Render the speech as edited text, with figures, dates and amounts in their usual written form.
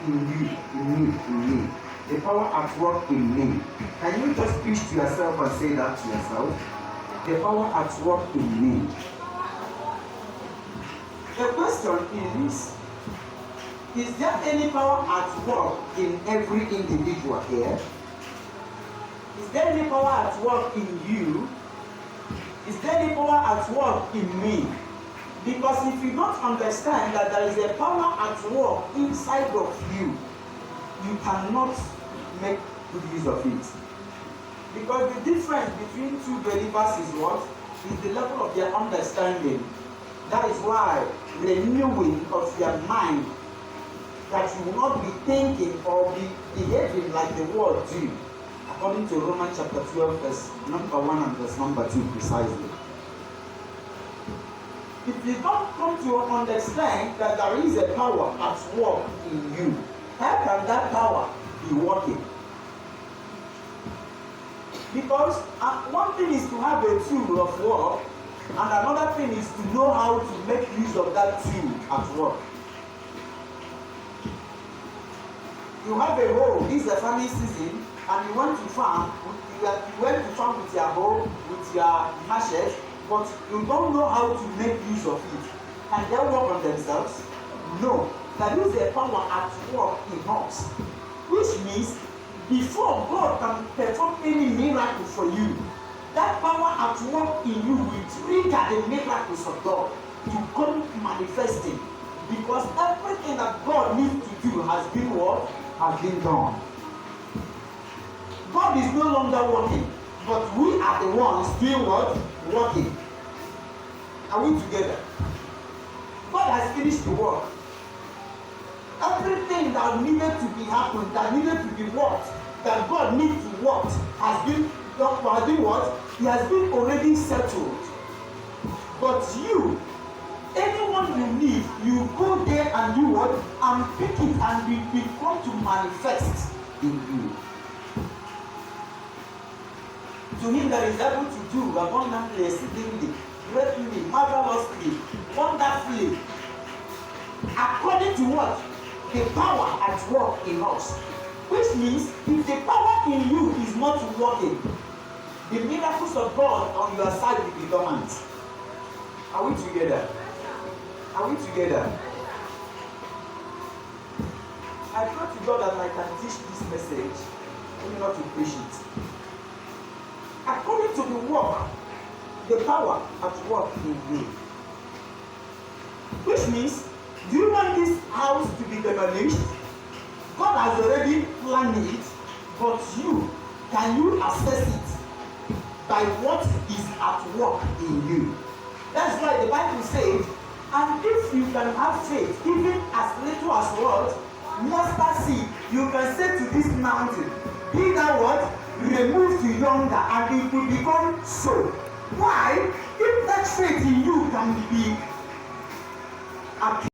in you, in me. The power at work in me. Can you just preach to yourself and say that to yourself? The power at work in me. The question is there any power at work in every individual here? Is there any power at work in you? Is there any power at work in me? Because if you don't understand that there is a power at work inside of you, you cannot make good use of it. Because the difference between two believers is what? Is the level of their understanding. That is why renewing of your mind, that you will not be thinking or be behaving like the world do, according to Romans chapter 12, verse number 1 and verse number 2 precisely. If you don't come to understand that there is a power at work in you, how can that power be working? Because one thing is to have a tool of work, and another thing is to know how to make use of that tool at work. You have a hoe, this is the farming season, and you went to farm, with your hoe, with your machete, but you don't know how to make use of it. Can they work on themselves? No. There is a power at work in us, which means before God can perform any miracle for you, that power at work in you will trigger the miracles of God to come manifesting. Because everything that God needs to do has been what? Has been done. God is no longer working, but we are the ones doing what? Working. Are we together? God has finished the work. Everything that needed to be happened, that needed to be worked, that God needs to work, has been what? It has been already settled. But you, anyone you need, you go there and do what? And pick it and become to manifest in you. To him that is able to do abundantly, exceedingly, greatly, marvelously, wonderfully, according to what? The power at work in us. Which means, if the power in you is not working, the miracles of God on your side will be dormant. Are we together? Are we together? I pray to God that I can teach this message, only not to preach it. According to the work, the power at work in you. Which means, do you want this house to be demolished? God has already planned it, but can you access it by what is at work in you? That's why the Bible says, and if you can have faith, even as little as what? Mustard seed, you can say to this mountain, be that what? Remove to yonder, and it will become so. Why? If that faith in you can be